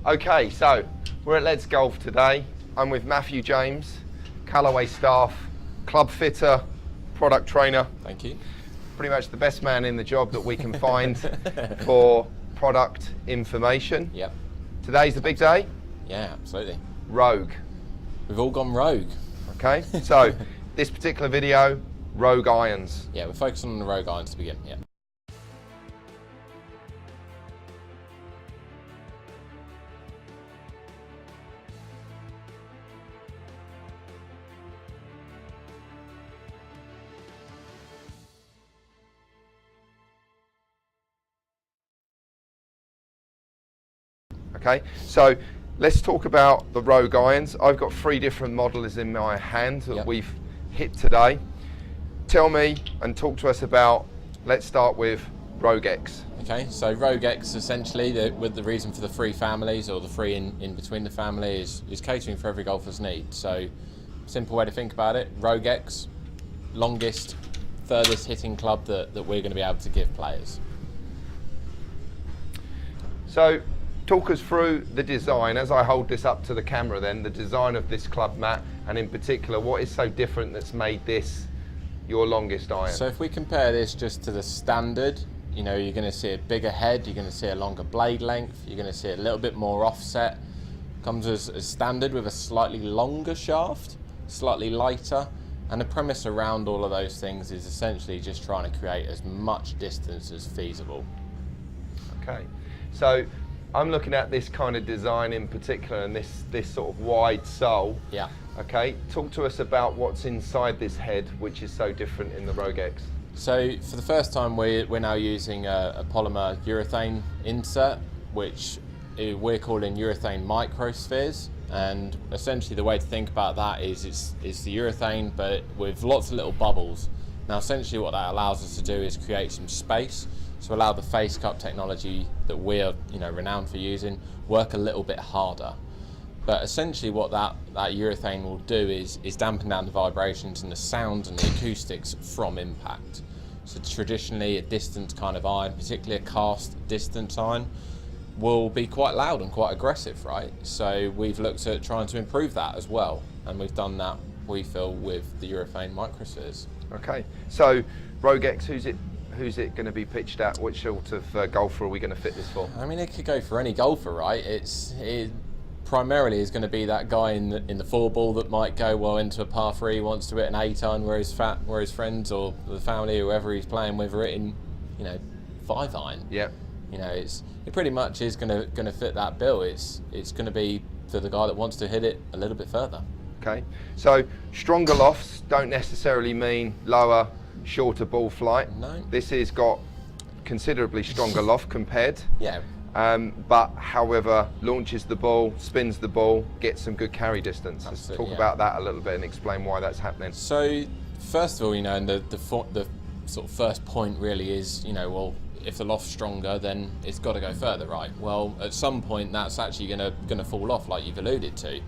Okay, so we're at Let's Golf today. I'm with Matthew James, Callaway staff, club fitter, product trainer. Thank you. Pretty much the best man in the job that we can find for product information. Yep. Today's the big day. Yeah, absolutely. Rogue. We've all gone rogue. Okay, so this particular video, Rogue irons. Yeah, we're focusing on the rogue irons to begin. Yeah. Okay, so let's talk about the Rogue irons. I've got 3 different models in my hand that we've hit today. Tell me and talk to us about, let's start with Rogue X. Okay, so Rogue X essentially, with the reason for the 3 families, or the 3 in between the family, is catering for every golfer's need. So, simple way to think about it, Rogue X, longest, furthest hitting club that we're going to be able to give players. So, talk us through the design, as I hold this up to the camera then, the design of this club mat, and in particular, what is so different that's made this your longest iron? So if we compare this just to the standard, you know, you're going to see a bigger head, you're going to see a longer blade length, you're going to see a little bit more offset. Comes as standard with a slightly longer shaft, slightly lighter, and the premise around all of those things is essentially just trying to create as much distance as feasible. Okay, so I'm looking at this kind of design in particular, and this sort of wide sole. Yeah. Okay, talk to us about what's inside this head, which is so different in the Rogue X. So for the first time, we're now using a polymer urethane insert, which we're calling urethane microspheres. And essentially the way to think about that is it's the urethane, but with lots of little bubbles. Now essentially what that allows us to do is create some space to allow the face cup technology that we're renowned for using work a little bit harder. But essentially what that urethane will do is dampen down the vibrations and the sounds and the acoustics from impact. So traditionally a distance kind of iron, particularly a cast distance iron, will be quite loud and quite aggressive, right? So we've looked at trying to improve that as well, and we've done that, we feel, with the urethane microspheres. Okay, so Rogue X, who's it going to be pitched at? Which sort of golfer are we going to fit this for? I mean, it could go for any golfer, right? It primarily is going to be that guy in the 4-ball that might go well into a par 3, wants to hit an 8-iron, where his friends or the family, whoever he's playing with, are hitting, 5-iron. Yeah. It pretty much is going to fit that bill. It's going to be for the guy that wants to hit it a little bit further. Okay, so stronger lofts don't necessarily mean lower, shorter ball flight. No. This has got considerably stronger loft compared. Yeah. But however, launches the ball, spins the ball, gets some good carry distance. Let's talk about that a little bit and explain why that's happening. So first of all, and the sort of first point really is, well, if the loft's stronger, then it's got to go further, right? Well, at some point that's actually going to fall off, like you've alluded to.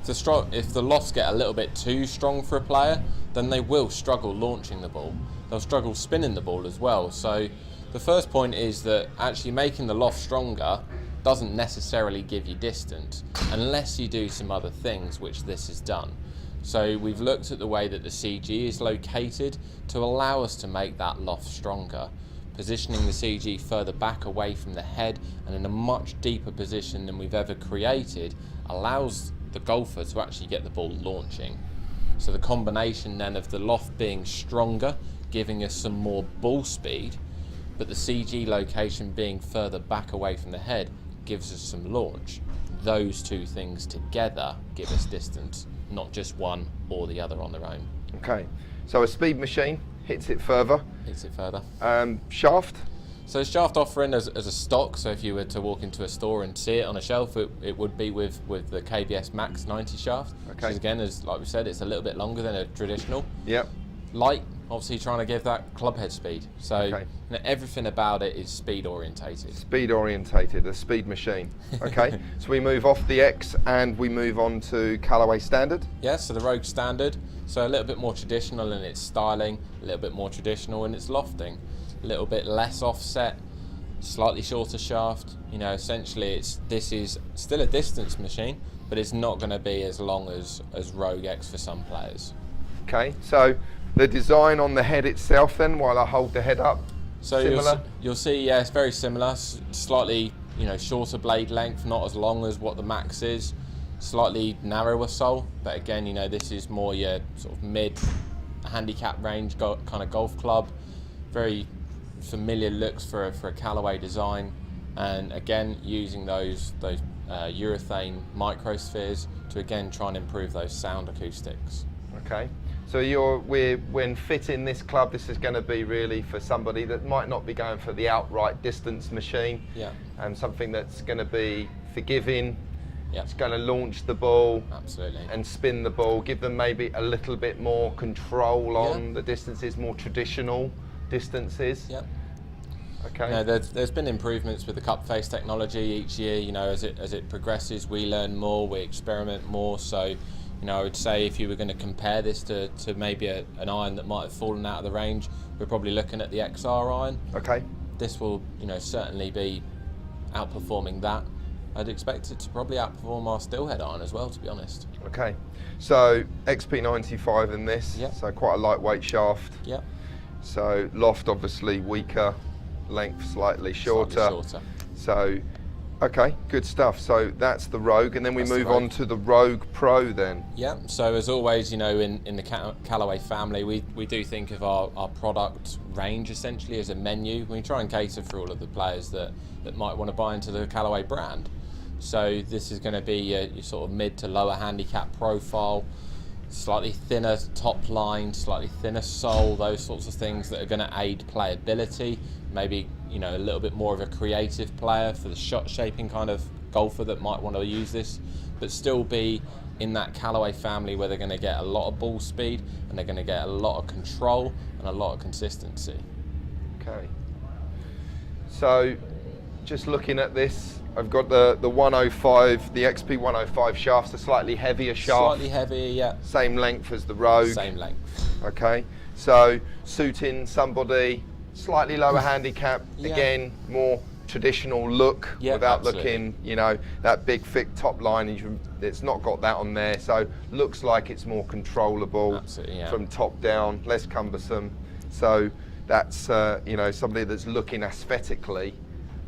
If the lofts get a little bit too strong for a player, then they will struggle launching the ball. They'll struggle spinning the ball as well. So the first point is that actually making the loft stronger doesn't necessarily give you distance, unless you do some other things, which this has done. So we've looked at the way that the CG is located to allow us to make that loft stronger. Positioning the CG further back away from the head and in a much deeper position than we've ever created allows the golfer to actually get the ball launching. So the combination then of the loft being stronger, giving us some more ball speed, but the CG location being further back away from the head gives us some launch. Those two things together give us distance, not just one or the other on their own. Okay, so a speed machine hits it further. Hits it further. Shaft? So shaft offering as a stock, so if you were to walk into a store and see it on a shelf, it would be with the KBS Max 90 shaft. Okay. Which again, like we said, it's a little bit longer than a traditional. Yep. Light, obviously trying to give that club head speed. So everything about it is speed orientated. Speed orientated, a speed machine. Okay, so we move off the X and we move on to Callaway Standard. Yeah, so the Rogue Standard. So a little bit more traditional in its styling, a little bit more traditional in its lofting, a little bit less offset, slightly shorter shaft. You know, essentially this is still a distance machine, but it's not going to be as long as Rogue X for some players. Okay, so the design on the head itself then, while I hold the head up, so similar? You'll see, yeah, it's very similar. Slightly, you know, shorter blade length, not as long as what the Max is. Slightly narrower sole, but again, you know, this is more your sort of mid handicap range kind of golf club. Very familiar looks for a Callaway design, and again using those urethane microspheres to again try and improve those sound acoustics. Okay, so when fitting this club, this is going to be really for somebody that might not be going for the outright distance machine, and something that's going to be forgiving. It's going to launch the ball, absolutely, and spin the ball, give them maybe a little bit more control on the distances, more traditional distances. Okay. You know, there's been improvements with the cup face technology each year. You know, as it progresses, we learn more, we experiment more. So, you know, I would say if you were going to compare this to maybe an iron that might have fallen out of the range, we're probably looking at the XR iron. Okay. This will, you know, certainly be outperforming that. I'd expect it to probably outperform our Steelhead iron as well, to be honest. Okay, so XP95 in this, so quite a lightweight shaft. So loft obviously weaker, length slightly shorter. So, okay, good stuff. So that's the Rogue, and then we move on to the Rogue Pro then. So as always, you know, in the Callaway family, we do think of our product range essentially as a menu. We try and cater for all of the players that might want to buy into the Callaway brand. So this is going to be your sort of mid to lower handicap profile, slightly thinner top line, slightly thinner sole, those sorts of things that are going to aid playability. Maybe, you know, a little bit more of a creative player for the shot shaping kind of golfer that might want to use this, but still be in that Callaway family where they're going to get a lot of ball speed and they're going to get a lot of control and a lot of consistency. Okay. So just looking at this, I've got the 105, the XP 105 shafts, a slightly heavier shaft. Slightly heavier, Same length as the Rogue. Same length. Okay, so suiting somebody slightly lower handicap, again, more traditional look without looking, you know, that big thick top line. It's not got that on there, so looks like it's more controllable from top down, less cumbersome. So that's, you know, somebody that's looking aesthetically.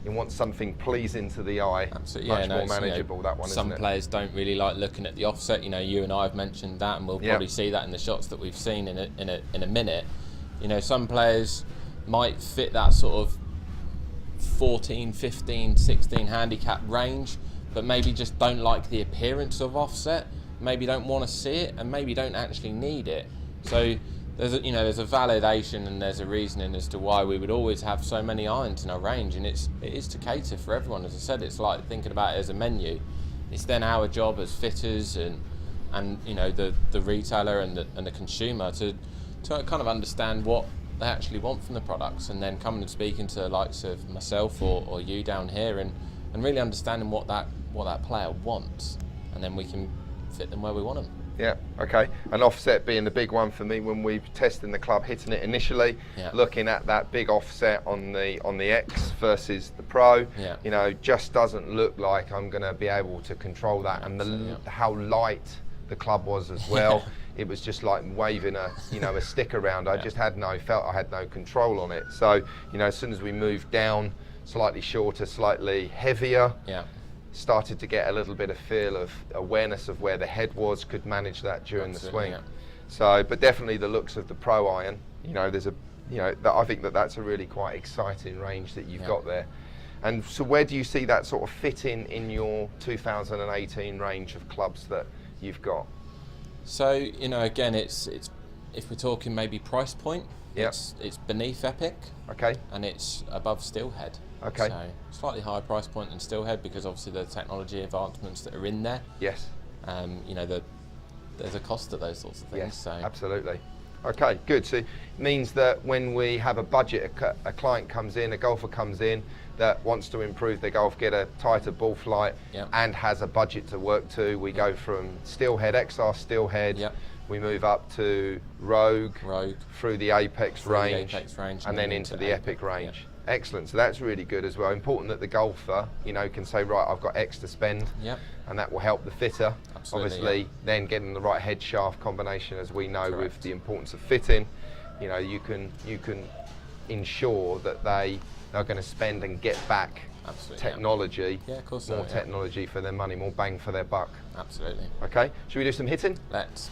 You want something pleasing to the eye, much more manageable, that one, isn't it? Some players don't really like looking at the offset. You know, you and I have mentioned that, and we'll probably see that in the shots that we've seen in a minute. You know, some players might fit that sort of 14, 15, 16 handicap range, but maybe just don't like the appearance of offset, maybe don't want to see it, and maybe don't actually need it. So there's a validation and there's a reasoning as to why we would always have so many irons in our range, and it is to cater for everyone. As I said, it's like thinking about it as a menu. It's then our job as fitters and you know, the retailer and the consumer to kind of understand what they actually want from the products, and then coming and speaking to the likes of myself or you down here and really understanding what that player wants, and then we can fit them where we want them. Yeah, okay. And offset being the big one for me when we tested in the club, hitting it initially, looking at that big offset on the X versus the Pro, you know, just doesn't look like I'm going to be able to control that, and how light the club was as well. It was just like waving a stick around. I just felt I had no control on it. So, you know, as soon as we moved down, slightly shorter, slightly heavier, started to get a little bit of feel of awareness of where the head was, could manage that during the swing. So, but definitely the looks of the Pro iron, you know, I think that's a really quite exciting range that you've got there. And so where do you see that sort of fitting in your 2018 range of clubs that you've got? So, you know, again, it's if we're talking maybe price point, it's beneath Epic, and it's above Steelhead. So slightly higher price point than Steelhead because obviously the technology advancements that are in there. You know, there's a cost to those sorts of things. So absolutely. Okay, good. So it means that when we have a budget, a client comes in, a golfer comes in that wants to improve their golf, get a tighter ball flight, and has a budget to work to, we go from Steelhead, XR Steelhead, we move up to Rogue, through the Apex range, and then into the Epic range. Excellent. So that's really good as well. Important that the golfer, can say, right, I've got X to spend, and that will help the fitter. Absolutely, obviously, then getting the right head shaft combination, as we know, Correct. with the importance of fitting. You can ensure that they are going to spend and get back technology, of course, more technology for their money, more bang for their buck. Absolutely. Okay, should we do some hitting? Let's.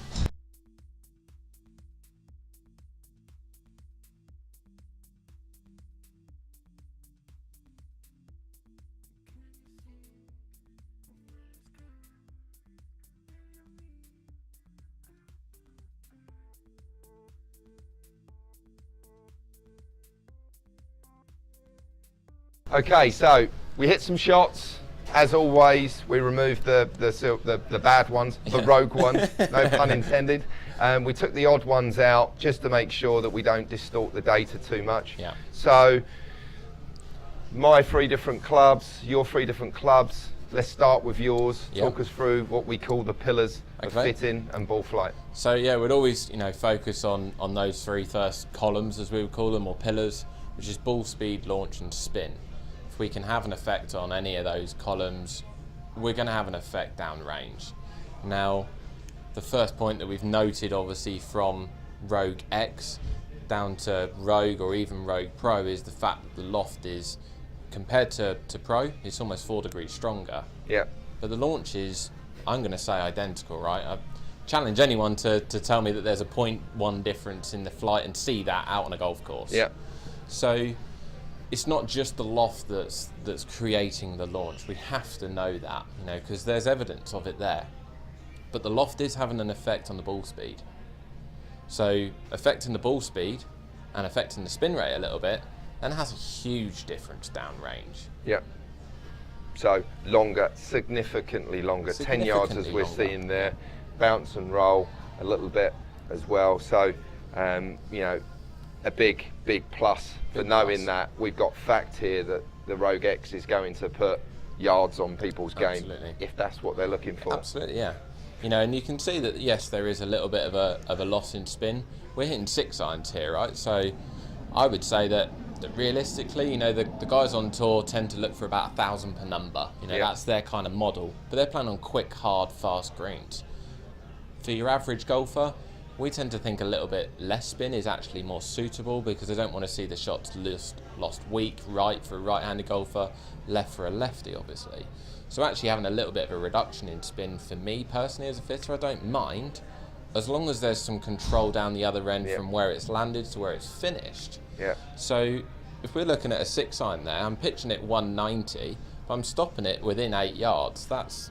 Okay, so we hit some shots. As always, we removed the bad ones, the rogue ones, no pun intended. We took the odd ones out just to make sure that we don't distort the data too much. Yeah. So, my 3 different clubs, your 3 different clubs. Let's start with yours. Talk us through what we call the pillars of fitting and ball flight. So yeah, we'd always focus on those 3 first columns, as we would call them, or pillars, which is ball speed, launch, and spin. If we can have an effect on any of those columns, we're going to have an effect downrange. Now, the first point that we've noted, obviously, from Rogue X down to Rogue or even Rogue Pro is the fact that the loft is, compared to Pro, it's almost 4 degrees stronger. Yeah. But the launch is, I'm going to say, identical, right? I challenge anyone to tell me that there's a 0.1 difference in the flight and see that out on a golf course. Yeah. So it's not just the loft that's creating the launch. We have to know that, because there's evidence of it there. But the loft is having an effect on the ball speed. So affecting the ball speed and affecting the spin rate a little bit, then has a huge difference downrange. Yeah. So longer, significantly longer, 10 yards as we're seeing there. Bounce and roll a little bit as well. So, a big plus for knowing that we've got fact here that the Rogue X is going to put yards on people's game if that's what they're looking for. Absolutely, yeah. And you can see that, yes, there is a little bit of a loss in spin. We're hitting 6 irons here, right? So I would say that realistically, the guys on tour tend to look for about 1,000 per number. That's their kind of model. But they're playing on quick, hard, fast greens. For your average golfer, we tend to think a little bit less spin is actually more suitable, because they don't want to see the shots lost weak, right for a right-handed golfer, left for a lefty, obviously. So actually having a little bit of a reduction in spin, for me personally as a fitter, I don't mind, as long as there's some control down the other end from where it's landed to where it's finished. Yeah. So if we're looking at a 6 iron there, I'm pitching it 190, if I'm stopping it within 8 yards, that's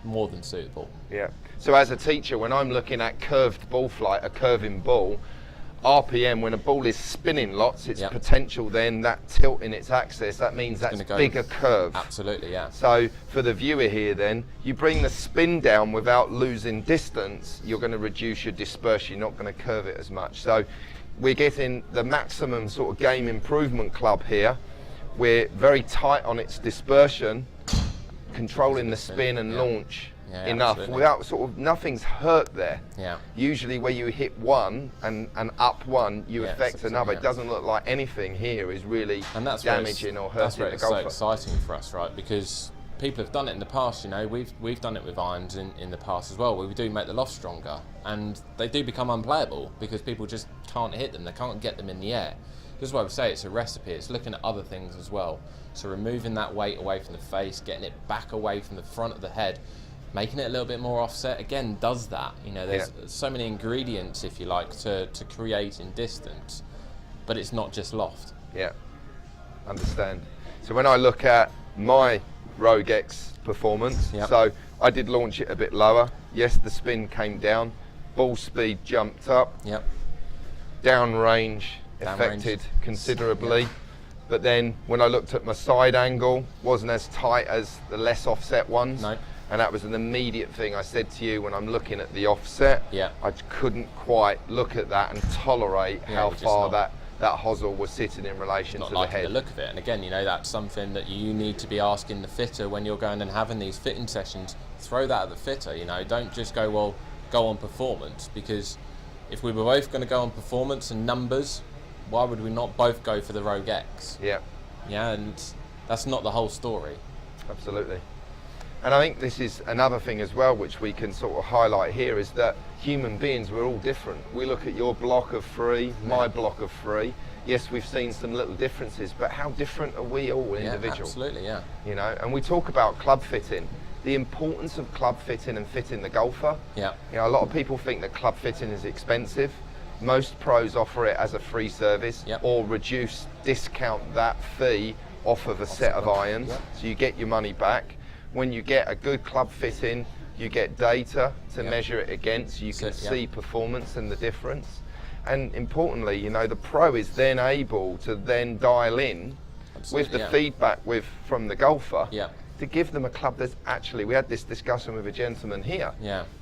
more than suitable. Yeah. So as a teacher, when I'm looking at curved ball flight, a curving ball, RPM, when a ball is spinning lots, its potential then, that tilt in its axis, that means that's bigger curve. Absolutely, yeah. So for the viewer here then, you bring the spin down without losing distance, you're going to reduce your dispersion, you're not going to curve it as much. So we're getting the maximum sort of game improvement club here. We're very tight on its dispersion, controlling the spin and launch enough without sort of, nothing's hurt there. Yeah. Usually where you hit one and up one, you affect another. It doesn't look like anything here is really damaging or hurting the golfer. That's where it's so exciting for us, right? Because people have done it in the past, we've done it with irons in the past as well, where we do make the loft stronger, and they do become unplayable because people just can't hit them, they can't get them in the air. This is why we say it's a recipe, it's looking at other things as well. So removing that weight away from the face, getting it back away from the front of the head, making it a little bit more offset, again, does that. There's so many ingredients, if you like, to create in distance, but it's not just loft. Yeah, understand. So when I look at my Rogue X performance, so I did launch it a bit lower. Yes, the spin came down, ball speed jumped up, downrange affected considerably. But then when I looked at my side angle, wasn't as tight as the less offset ones. No. And that was an immediate thing I said to you when I'm looking at the offset. I couldn't quite look at that and tolerate how far that hosel was sitting in relation to the head. The look of it. And again, that's something that you need to be asking the fitter when you're going and having these fitting sessions. Throw that at the fitter, don't just go on performance, because if we were both going to go on performance and numbers, why would we not both go for the Rogue X? Yeah. Yeah, and that's not the whole story. Absolutely. And I think this is another thing as well, which we can sort of highlight here, is that human beings, we're all different. We look at your block of 3, my block of 3. Yes, we've seen some little differences, but how different are we all individual? Absolutely, yeah. You know, and we talk about club fitting, the importance of club fitting and fitting the golfer. Yeah. You know, a lot of people think that club fitting is expensive. Most pros offer it as a free service, or discount that fee off of a set of irons, so you get your money back. When you get a good club fitting, you get data to measure it against, you can see performance and the difference. And importantly, you know, the pro is then able to then dial in with the feedback from the golfer to give them a club that's actually, we had this discussion with a gentleman here,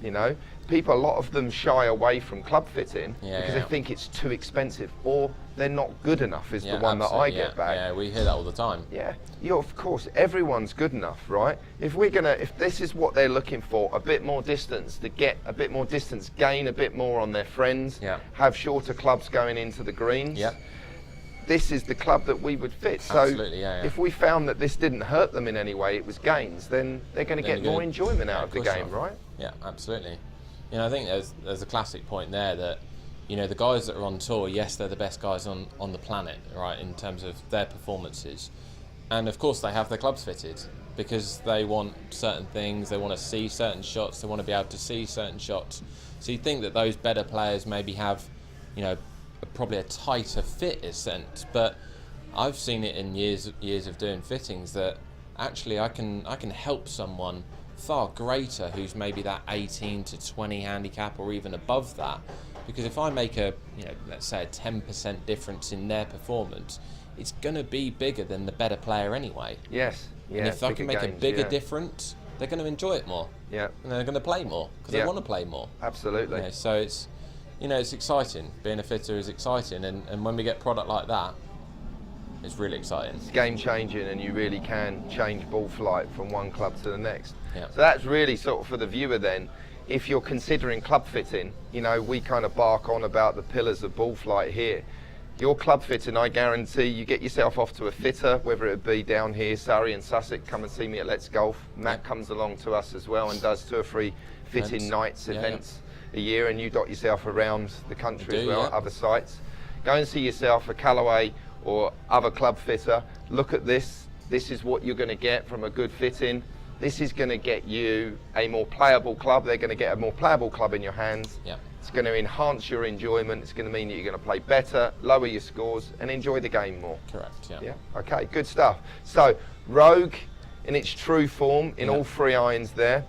you know, people, a lot of them shy away from club fitting because they think it's too expensive or they're not good enough is the one that I get back. Yeah, we hear that all the time. Yeah, of course, everyone's good enough, right? If this is what they're looking for, a bit more distance, to get a bit more distance, gain a bit more on their friends, have shorter clubs going into the greens, this is the club that we would fit. So if we found that this didn't hurt them in any way, it was gains, then they're going to get more enjoyment out of the game, right? Yeah, absolutely. You know, I think there's a classic point there that, you know, the guys that are on tour, yes, they're the best guys on the planet, right, in terms of their performances. And of course they have their clubs fitted because they want certain things, they want to see certain shots, they want to be able to see certain shots. So you think that those better players maybe have, you know, probably a tighter fit is sent, but I've seen it in years of doing fittings that actually I can help someone far greater who's maybe that 18 to 20 handicap or even above that, because if I make a, you know, let's say a 10% difference in their performance, it's going to be bigger than the better player anyway. Yes. Yeah, and if I can make a bigger difference, they're going to enjoy it more. Yeah. And they're going to play more because they want to play more. Absolutely. You know, so it's, you know, it's exciting. Being a fitter is exciting, and when we get product like that, it's really exciting. It's game changing, and you really can change ball flight from one club to the next. Yeah. So that's really sort of for the viewer then. If you're considering club fitting, you know, we kind of bark on about the pillars of ball flight here. Your club fitting, I guarantee you get yourself off to a fitter, whether it be down here, Surrey and Sussex, come and see me at Let's Golf. Matt comes along to us as well and does 2 or 3 fitting nights events a year, and you dot yourself around the country as well, other sites. Go and see yourself a Callaway or other club fitter. Look at this. This is what you're going to get from a good fitting. This is going to get you a more playable club. They're going to get a more playable club in your hands. Yeah. It's going to enhance your enjoyment. It's going to mean that you're going to play better, lower your scores, and enjoy the game more. Correct, yeah. Yeah, okay, good stuff. So, Rogue in its true form, in all 3 irons there.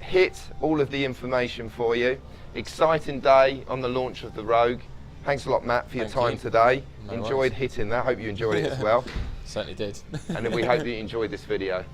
Hit all of the information for you. Exciting day on the launch of the Rogue. Thanks a lot, Matt, for your time today. No enjoyed hitting that. Hope you enjoyed it as well. Certainly did. And we hope you enjoyed this video.